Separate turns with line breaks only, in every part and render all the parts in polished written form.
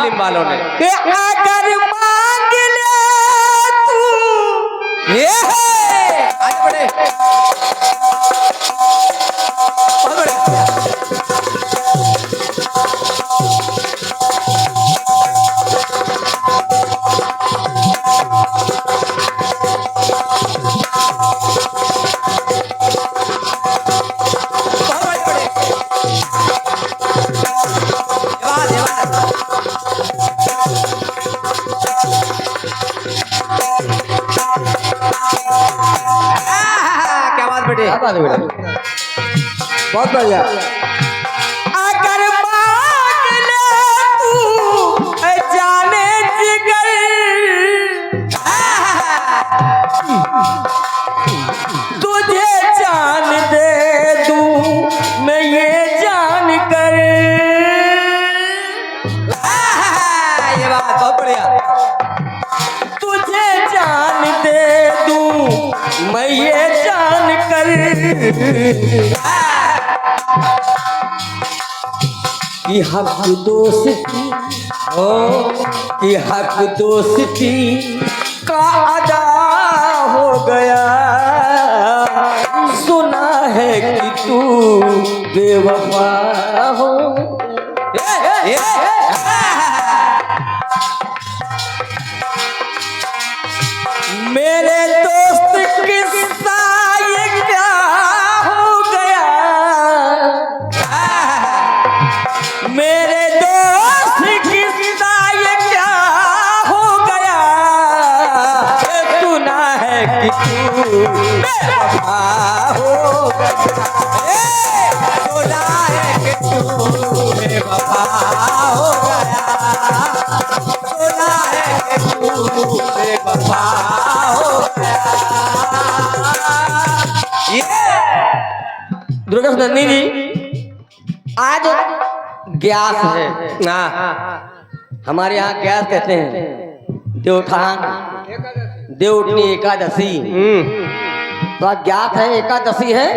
Film वालों ने।
अगर मांग ले तू
ये आगे बढ़े, बहुत बढ़िया। क्या बात बेटे,
बहुत बढ़िया। अगर मांग ले तू जाने जिगर, तुझे जान दे दूं मैं ये जान कर।
ये बात बहुत बढ़िया।
तुझे जान दे दूं मैं ये जान कर कि हक दोस्ती हो, कि हक दोस्ती का अदा हो गया। सुना है कि तू बेवफा हो। मेरे दोस्त किस्सा ये क्या हो गया। मेरे दोस्त किस्सा ये क्या हो गया। सुना है कि तू बेवफा हो गया। सुना है कि तू बेवफा हो गया। सुना है कि तू बेवफा हो गया। दुर्गा नंदी जी, आज ग्यास है। हमारे यहाँ ग्यास कहते हैं देवठान, देवउठनी एकादशी। तो आज ग्यास है, एकादशी है।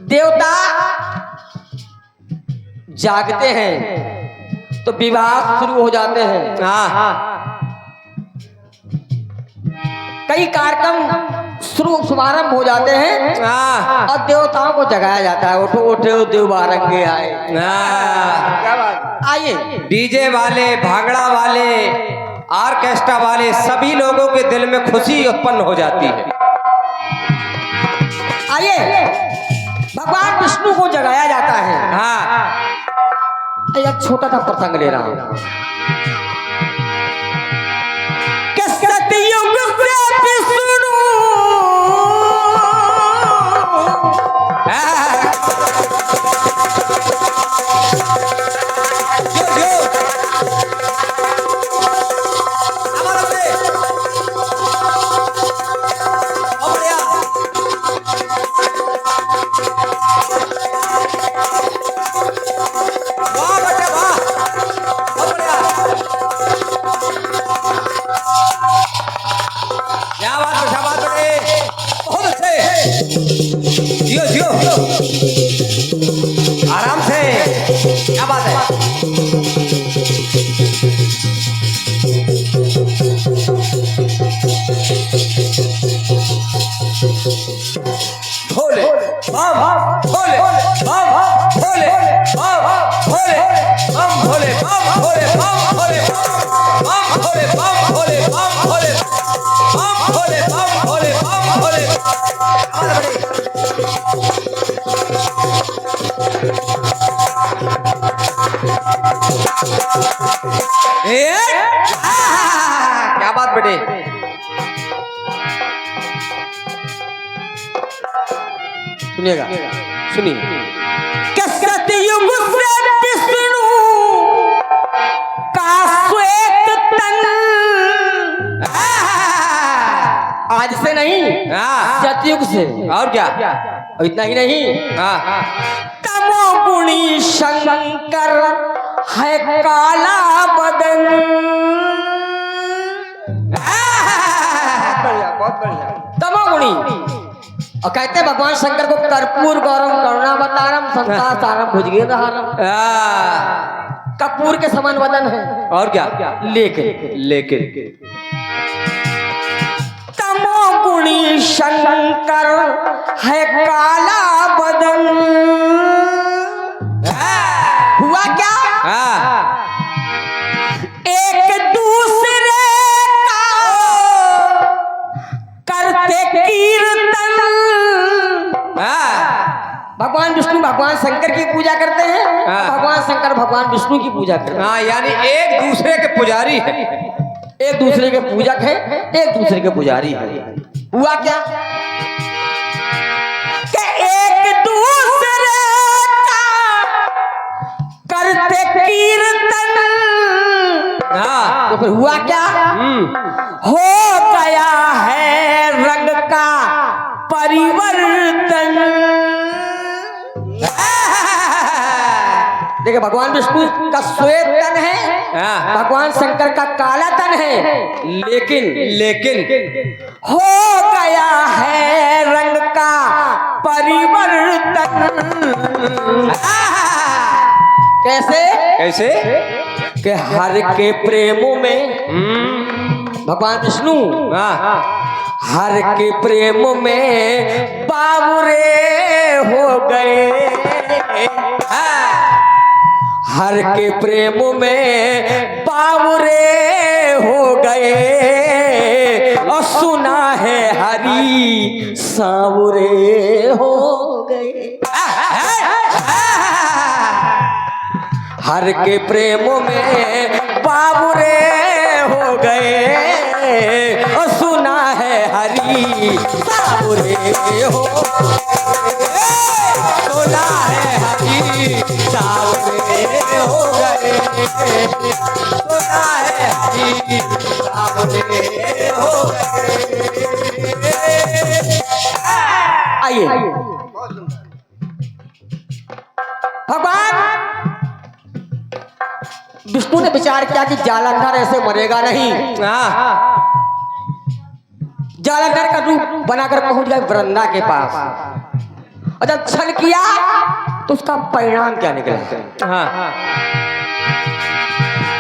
देवता जागते हैं तो विवाह शुरू हो जाते हैं। कई कार्यक्रम शुभारंभ हो जाते हैं और देवताओं को जगाया जाता है। उठो उठो देव बारंगे आए। क्या बात। आइए,
डीजे वाले, भांगड़ा वाले, ऑर्केस्ट्रा वाले, सभी लोगों के दिल में खुशी उत्पन्न हो जाती है।
आइए, भगवान विष्णु को जगाया जाता है। एक छोटा सा प्रसंग ले रहा हूं। सतयुग से विष्णु
आराम से, क्या बात है। भोले बम भोले बम भोले बम भोले बम भोले बम भोले बम भोले बम भोले बम भोले बम भोले बम भोले बम भोले बम भोले। क्या बात बेटे,
सुनिएगा, सुनिए। सतयुग से विष्णु का श्वेत तन, आज से नहीं, सतयुग से।
और क्या,
और इतना ही नहीं, तमोगुणी शंकर है काला बदन। बहुत बढ़िया। तमोगुणी, और कहते भगवान शंकर को कर्पूर गौरम करुणावतारम संसार सारम भुजगेंद्रहारम। कपूर के समान वदन है।
और क्या? लेकिन
तमोगुणी शंकर है काला बदन। हुआ क्या? एक दूसरे का करते कीर्तन। भगवान विष्णु भगवान शंकर की पूजा करते हैं, भगवान शंकर भगवान विष्णु की पूजा करते हैं।
यानी एक दूसरे के पुजारी है,
एक दूसरे के पूजक है, एक दूसरे के पुजारी है। हुआ क्या कि एक दूसरे का करते कीर्तन। तो फिर हुआ क्या? हो गया है रंग का परिवर्तन। देखिए भगवान विष्णु का श्वेत तन है, भगवान शंकर का काला तन है,
लेकिन
हो गया है रंग का परिवर्तन। कैसे कि हर के प्रेमों में भगवान विष्णु हर के प्रेमों में बावरे हो गए। हर के प्रेमों में बावरे हो गए और सुना है हरी सांवरे हो गए। हर के प्रेमों में बावरे हो गए और सुना है हरी सांवरे हो गए। सुना है हरी सांवरे हो गए। सुना है हरी सांवरे हो गए। आइए भगवान विष्णु ने विचार किया कि जालंधर ऐसे मरेगा नहीं। जालंधर का रूप बनाकर पहुंच गए वृंदा के पास और जब छल किया तो उसका परिणाम क्या निकला?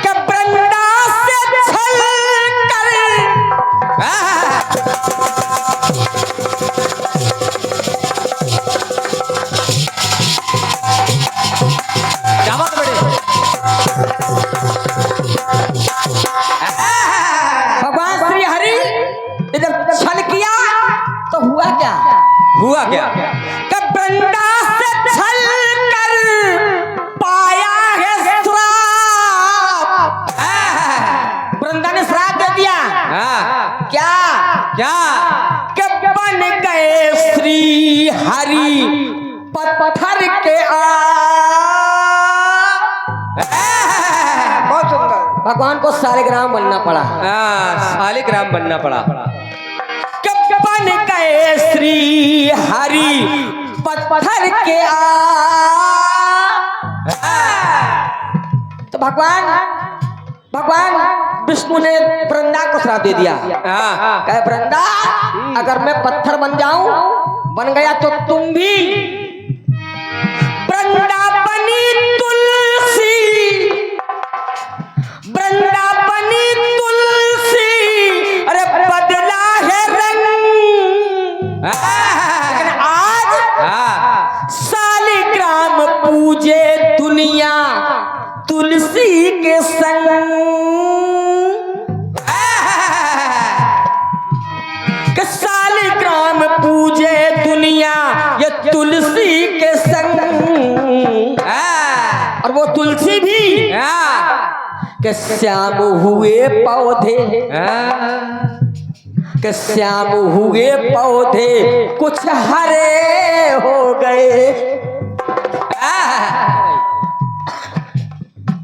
कि वृंदा से छल कर भगवान श्री हरि ने जब छल किया तो हुआ क्या? कि वृंदा से छल कर पाया है श्राप। वृंदा ने श्राप दे दिया। क्या कि बन गए श्री हरि पत्थर के भगवान को शालिग्राम बनना पड़ा।
शालिग्राम बनना पड़ा।
बन गए श्री हरि पत्थर के तो भगवान विष्णु ने वृंदा को श्राप दे दिया। कहे वृंदा अगर मैं पत्थर बन जाऊं, बन गया तो तुम भी। वृंदा बनी तुलसी, वृंदा बनी तुलसी, अरे बदला है रंग। लेकिन आज शालिग्राम पूजे दुनिया तुलसी के संग। कि शालिग्राम पूजे दुनिया ये तुलसी के संग। और वो तुलसी भी कि श्याम हुए पौधे, कि श्याम हुए पौधे कुछ हरे हो गए।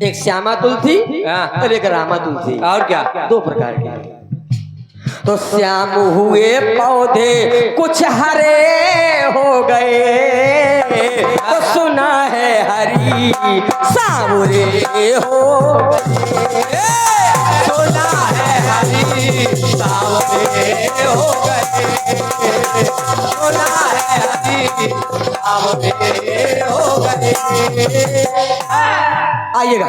एक श्यामा तुलसी और एक रामा तुलसी।
और क्या?
दो प्रकार के। तो श्याम हुए पौधे कुछ हरे हो गए तो सुना है हरी सांवरे हो गए। सुना है हरी सांवरे हो गए। सुना है हरी सांवरे हो गए। आइएगा,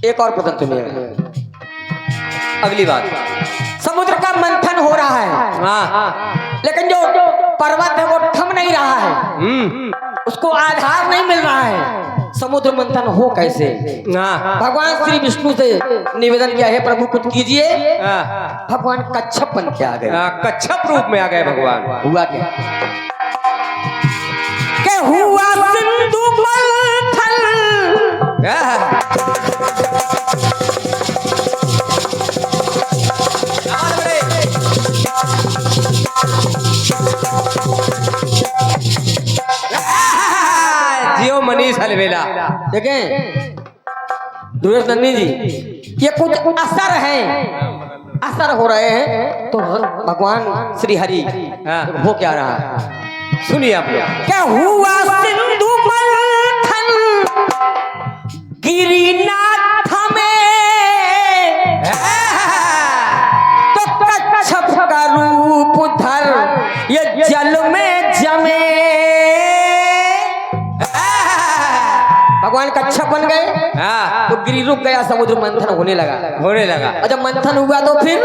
एक और प्रश्न सुनिएगा।
अगली बात,
समुद्र का मंथन हो रहा है, लेकिन जो पर्वत है वो थम नहीं रहा है, उसको आधार नहीं मिल रहा है। समुद्र मंथन हो कैसे? भगवान श्री विष्णु से निवेदन किया है, प्रभु कुछ कीजिए। भगवान कच्छप बन के आ गए,
कच्छप रूप में आ गए भगवान।
हुआ क्या? के हुआ सिंधु मंथन,
जियो मनीष अलवेला।
देखें दुर्योधन जी, ये कुछ असर है, असर हो रहे हैं, तो भगवान श्री हरि हो क्या रहा है
सुनिए आप लोग।
क्या हुआ सिंधु मंथन गिरिनाथ में, तो कच्छप का रूप धर ये जल में जमे। भगवान कच्छप बन गए, तो गिरि रुक गया, समुद्र मंथन होने लगा। और जब मंथन हुआ तो फिर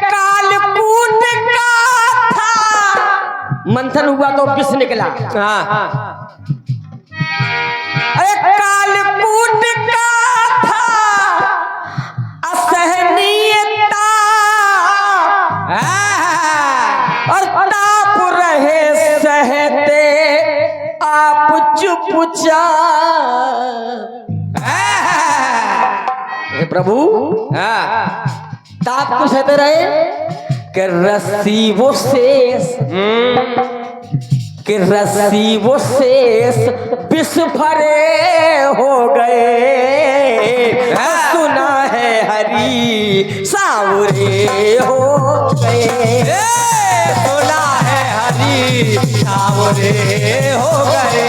कालकूट का था, मंथन हुआ तो विष निकला। अरे कालकूट का था असहनीयता, और ताप रहे सहते आप चुपचाप। प्रभु ताप को सहते रहे कि रस्सी वो शेष, कि रस्सी वो शेष विष भरे हो गए। सुना है हरि सांवरे हो गए,
सुना है हरि सांवरे हो गए,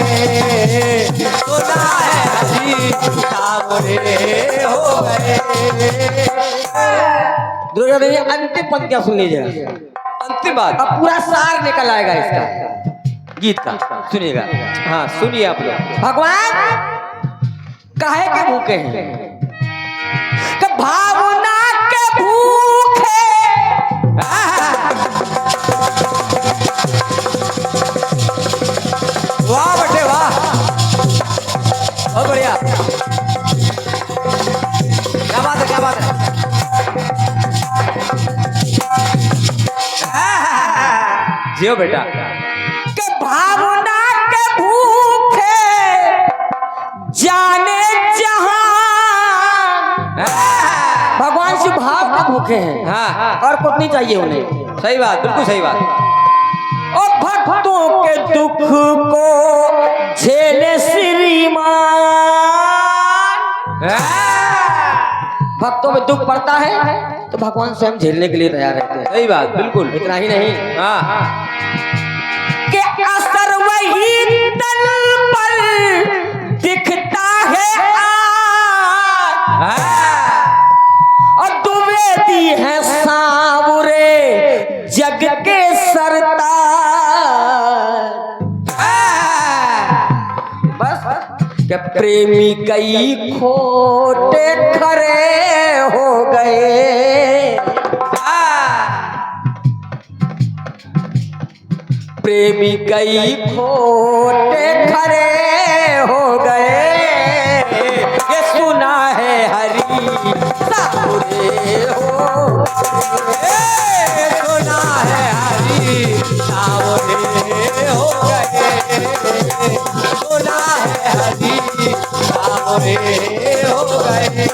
सुना है हरि सांवरे हो गए।
दुर्योधन जी अंतिम पंक्तियां सुन लीजिएगा,
अंतिम बात,
अब पूरा सार निकल आएगा इसका गीत का, सुनिएगा।
हाँ सुनिए आप लोग।
भगवान काहे के भूखे हैं? कि भावना के भूखे।
वाह बेटे वाह, बहुत बढ़िया, क्या बात है, क्या बात है। जियो बेटा।
कि भावना के भूखे जाने जहां। भगवान शिव भाव के भूखे हैं, और कुछ नहीं चाहिए उन्हें।
सही बात, बिल्कुल सही बात।
और भक्तों के दुख को झेले श्रीमान। भक्तों में दुख पड़ता है तो भगवान स्वयं झेलने के लिए तैयार रहते हैं।
सही बात, बिल्कुल।
इतना ही नहीं,
हाँ
कि असर वही तन पर दिखता है आज, और द्विवेदी है सांवरे जग के सरताज। बस कि प्रेमी कई खोटे खरे हो गए। प्रेमी कई खोटे खरे हो गए। ये सुना है हरि सांवरे हो,
सुना है हरि सांवरे हो गए, सुना है हरि सांवरे हो गए,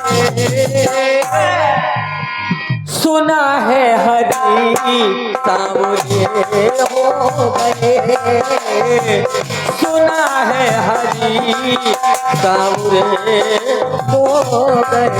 सुना है हरि सांवरे हो गए, सुना है हरि सांवरे हो गए।